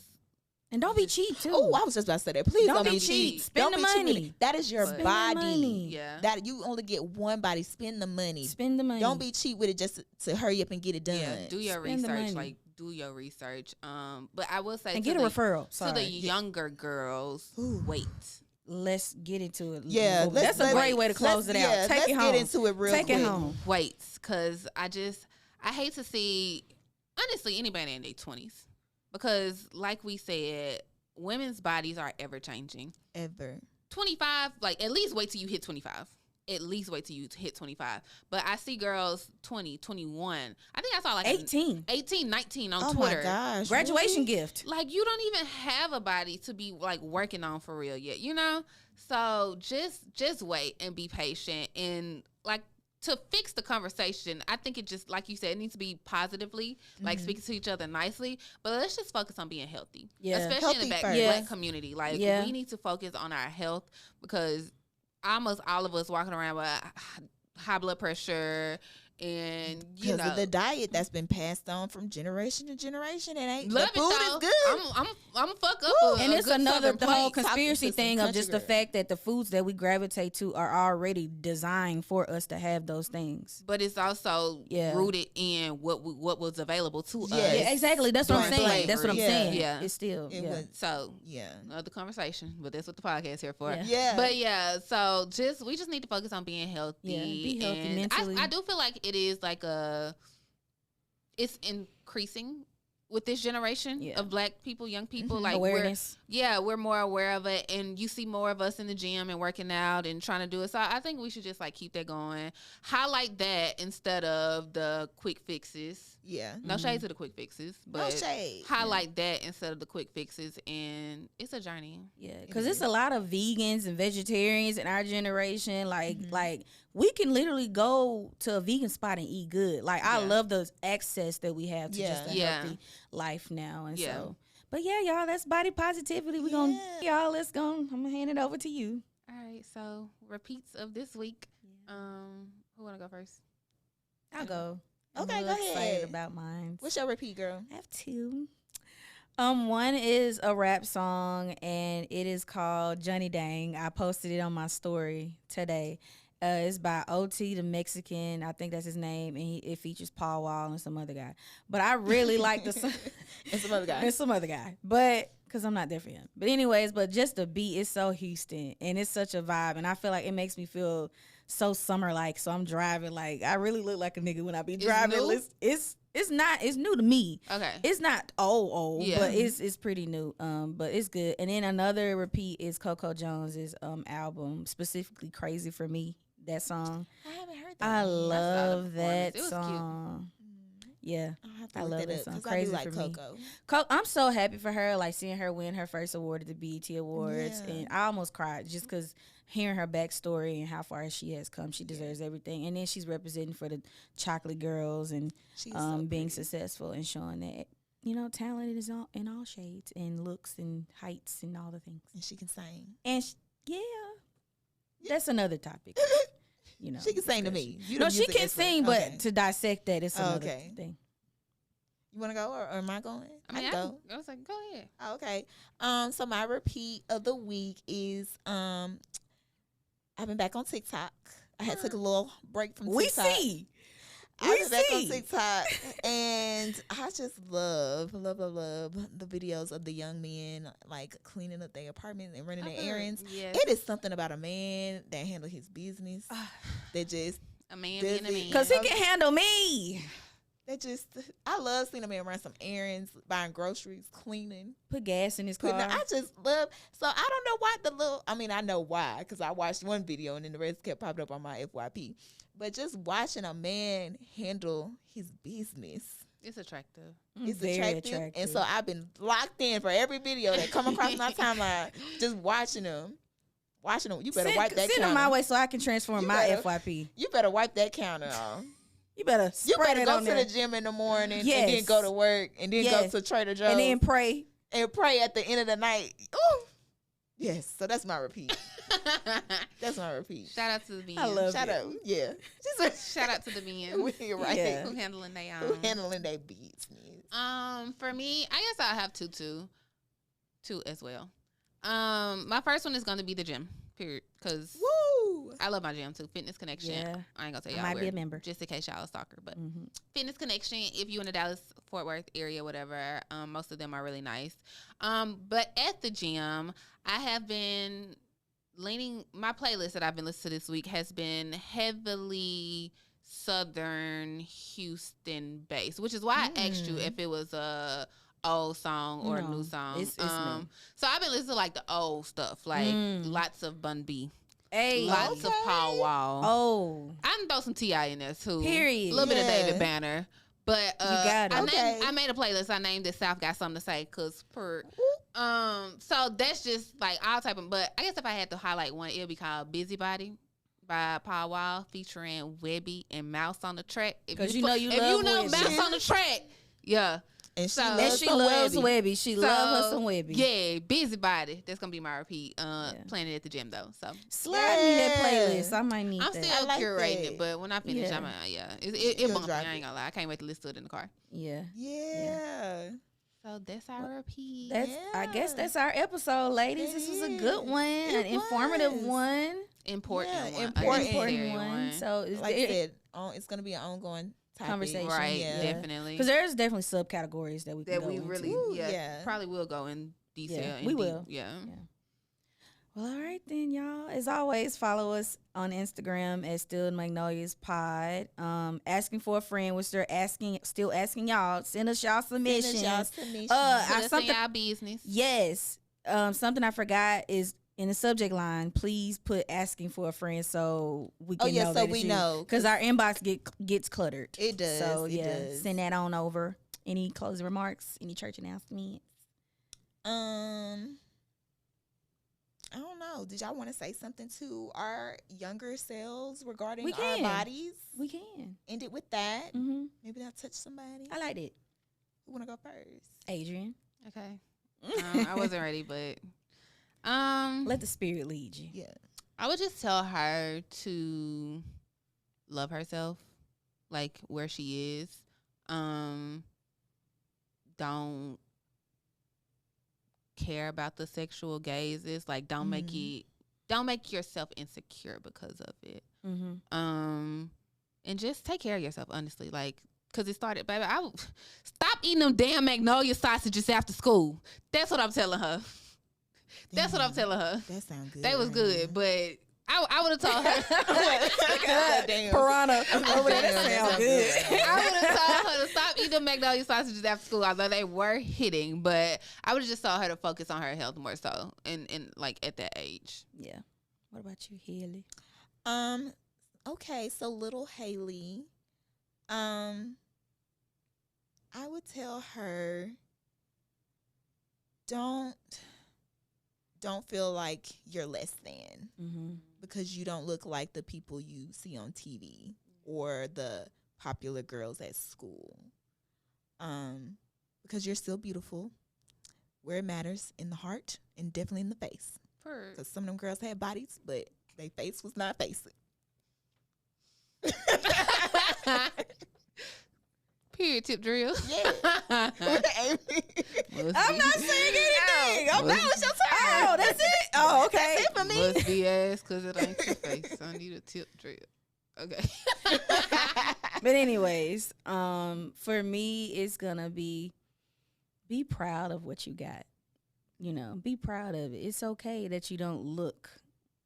And don't be cheap too. Oh, I was just about to say that. Please Don't don't, be be cheap. cheap. Spend Don't the be cheap with money. it. That is your Spend the body. money. yeah, That you only get one body. Spend the money. Spend the money. Don't be cheap with it just to hurry up and get it done. yeah, do your Spend the research. money. Like do your research. But I will say and to get a referral. to Sorry. the younger girls. Ooh. Wait. Let's get into it. Yeah, That's a great way to close it out. Yeah, Take let's it home. get into it real Take quick. it home. Wait, because I hate to see, honestly, anybody in their 20s. Because, like we said, women's bodies are ever changing. Ever. 25, like, at least wait till you hit 25. At least wait till you hit 25. But I see girls 20, 21. I think I saw like 18. 18, 19 on Oh Twitter. my gosh. Graduation really? gift. Like, you don't even have a body to be like working on for real yet, So just wait and be patient, and like to fix the conversation. I think it just, like you said, it needs to be positively, like speaking to each other nicely. But let's just focus on being healthy, Yeah. especially in Healthy the first. black community. Like Yeah. we need to focus on our health, because almost all of us walking around with high blood pressure. And Because of the diet that's been passed on from generation to generation. It ain't love the it food though. is good. I'm fuck up. Woo. And it's another the whole Talking conspiracy to some thing of country just the girl. fact that the foods that we gravitate to are already designed for us to have those things. But it's also Yeah. rooted in what was available to Yes. us. Yeah, exactly. That's what I'm During saying. That's what I'm slavery. saying. Yeah. It's still It yeah. was, So yeah. another conversation, but that's what the podcast is here for. Yeah. Yeah. But yeah, so we just need to focus on being healthy. Yeah, be healthy and mentally. I do feel like it is like it's increasing with this generation Yeah. of black people, young people. Mhm. Like Awareness. we're more aware of it, and you see more of us in the gym and working out and trying to do it. So I think we should just like keep that going. Highlight that instead of the quick fixes. Yeah. No shade to the quick fixes, No but shade. highlight that instead of the quick fixes. And it's a journey. Yeah, because it's a lot of vegans and vegetarians in our generation. Like we can literally go to a vegan spot and eat good. Like I Yeah. love the access that we have to just a Yeah. healthy life now. And Yeah. so, but yeah, y'all, that's body positivity. We gonna y'all. Let's go. I'm gonna hand it over to you. All right, so repeats of this week. Who wanna go first? I'll go. Okay, I'm a go little excited ahead. about mine. What's your repeat, girl? I have two. One is a rap song, and it is called Johnny Dang. I posted it on my story today. It's by OT the Mexican. I think that's his name, and it features Paul Wall and some other guy. But I really like the song. And some other guy. And some other guy. But because I'm not there for him. But anyways, but just the beat is so Houston, and it's such a vibe, and I feel like it makes me feel so summer-like. So I'm driving like I really look like a nigga when I be driving. new? It's new to me. Okay. It's not old, Yeah. but it's pretty new. But it's good. And then another repeat is Coco Jones's album, specifically "Crazy for Me." That song, I haven't heard that. I one. love performance. that It was cute. song. Yeah, I'll have to I look love that that up, song. 'cause Crazy I do like for me. Coco. I'm so happy for her, like seeing her win her first award at the BET Awards, Yeah. and I almost cried just because hearing her backstory and how far she has come. She deserves everything, and then she's representing for the Chocolate Girls and She's so being pretty. successful and showing that talent is all, in all shades and looks and heights and all the things. And she can sing. And that's another topic. She can sing to me. You No, the she music can expert. sing, but Okay. to dissect that, it's another Okay. thing. You want to go or am I going? I mean, can go. I was like, go ahead. Oh, okay. So my repeat of the week is I've been back on TikTok. I had took a little break from We TikTok. see. I've We been back on see. TikTok, and I just love the videos of the young men like cleaning up their apartments and running their errands. Yes, It is something about a man that handle his business that just A man Does being a it- man. Because he can handle me. I love seeing a man run some errands, buying groceries, cleaning. Put gas in his car. I just love. So I don't know why I know why, because I watched one video and then the rest kept popping up on my FYP. But just watching a man handle his business, It's attractive. it's Very attractive. And so I've been locked in for every video that come across my timeline, just watching them. You better wipe that Send them my counter. way so I can transform You my better- FYP. You better wipe that counter off. You better You spread better it go on to there. the gym in the morning Yes. and then go to work and then Yes. go to Trader Joe's and then pray. and pray at the end of the night. Ooh. Yes, so that's my repeat. That's my repeat. Shout out to the men. I love Shout it. out. Yeah. Shout out to the men We right. Yeah. who handling their Who handling their business. For me, I guess I'll have two as well. My first one is going to be the gym, period, because Woo! I love my gym too. Fitness Connection. Yeah. I ain't gonna tell I y'all might be where, a member. just in case y'all a stalker, but Mhm. Fitness Connection. If you in the Dallas Fort Worth area, whatever, most of them are really nice. But at the gym, I have been leaning. My playlist that I've been listening to this week has been heavily Southern Houston based, which is why I asked you if it was a old song or a No, new song. it's new. So I've been listening to like the old stuff, like lots of Bun B, Hey. lots of Paul Wall. Oh. I can throw some T.I. in there too. Period. A little bit of Yeah. David Banner. But got it. I made a playlist. I named it South Got Something to Say because so that's just like all type of, but I guess if I had to highlight one, it would be called Busybody by Paul Wall featuring Webby and Mouse on the track. If 'Cause you know you love Webby. Mouse on the track, yeah. And So- she And loves she some loves Webby. Webby. She loves her some Webby. Yeah, Busybody. That's gonna be my repeat. Playing it at the gym though. So Slide me that Yeah. playlist. I might need I'm that. still I like curating that. it, but when I finish, Yeah. it You'll bumped me. drive I it. ain't gonna lie. I can't wait to listen to it in the car. Yeah. Yeah. So that's our repeat. That's. I guess Yeah. that's our episode, ladies. It This was a is. good one, an It informative was. one, important Yeah, one. important. important Unnecessary one. So it's Like I said, it's going to be an ongoing topic. Conversation. Right, Yeah. definitely. because there's definitely subcategories that we can That go we into. really, Ooh, yeah, yeah. probably will go in detail. Yeah, in we deep- will. Yeah. Well, all right then, y'all. As always, follow us on Instagram at Still in Magnolias Pod. Asking for a friend, which they're still asking y'all. Send us y'all submissions. Put I- us something- in y'all business. Yes. Something I forgot is in the subject line. Please put asking for a friend so we can know so that we know. because our inbox gets cluttered. It does. So it yeah, does. send that on over. Any closing remarks? Any church announcements? I don't know. Did y'all want to say something to our younger selves regarding We our can. bodies? We can. End it with that. Mm-hmm. Maybe that'll touch somebody. I liked it, Who want to go first? Adrian. Okay. I wasn't ready, but Let the spirit lead you. Yeah. I would just tell her to love herself, like where she is. Don't care about the sexual gazes. Like, don't make yourself insecure because of it. Mm-hmm. And just take care of yourself, honestly. Like, cause it started, baby. Stop eating them damn Magnolia sausages after school. That's what I'm telling her. That's what I'm telling her. That sounds good. They was right good, now. but I would have told her. God damn. Piranha. Over there, that Damn, sound that good. sound good. I would have told her to stop eating them Magnolia sausages after school, although they were hitting. But I would have just told her to focus on her health more so, and like at that age. Yeah. What about you, Haley? Okay, so little Haley, I would tell her don't feel like you're less than Mm-hmm. because you don't look like the people you see on TV or the popular girls at school. Because you're still beautiful where it matters, in the heart and definitely in the face. Because some of them girls had bodies, but their face was not facing. Period. Tip drill. Yeah. I'm not saying anything. Oh, that was your turn. Oh, that's it. Oh, okay. That's it for me. Must be ass because it ain't your face. I need a tip drill. Okay. But anyways, for me, it's gonna be proud of what you got. You know, be proud of it. It's okay that you don't look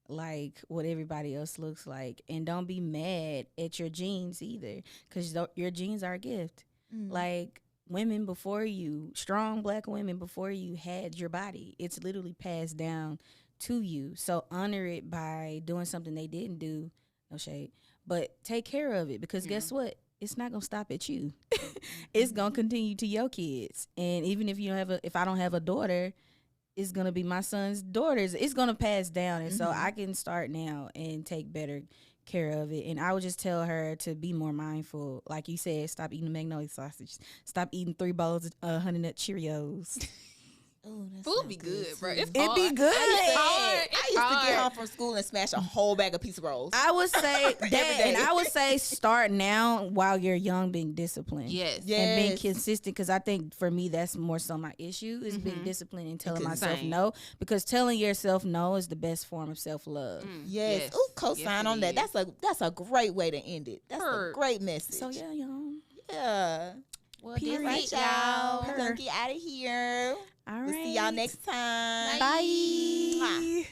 like what everybody else looks like, and don't be mad at your genes either, because your genes are a gift. Like women before you, strong Black women before you had your body. It's literally passed down to you. So honor it by doing something they didn't do. No shade, but take care of it, because guess what? It's not gonna stop at you. It's gonna continue to your kids. And even if you don't have if I don't have a daughter, it's gonna be my son's daughters. It's gonna pass down, and so I can start now and take better care of it. And I would just tell her to be more mindful. Like you said, stop eating magnolia sausage. Stop eating 3 bowls of Honey Nut Cheerios. Oh, Food be good, bro. It's It hard. be good. I used to get home from school and smash a whole bag of pizza rolls. I would say that, day. and I would say start now while you're young, being disciplined. Yes. And being Yes. consistent, because I think for me that's more so my issue is being disciplined and telling myself Same. no, because telling yourself no is the best form of self-love. Yes. Oh, co-sign Yes, on it that. is. That's a great way to end it. That's a Purr. great message. So yeah, y'all. Yeah. Well, All that's right, it, y'all. We're Purr. gonna get out of here. All right. We'll see y'all next time. Bye. Mwah.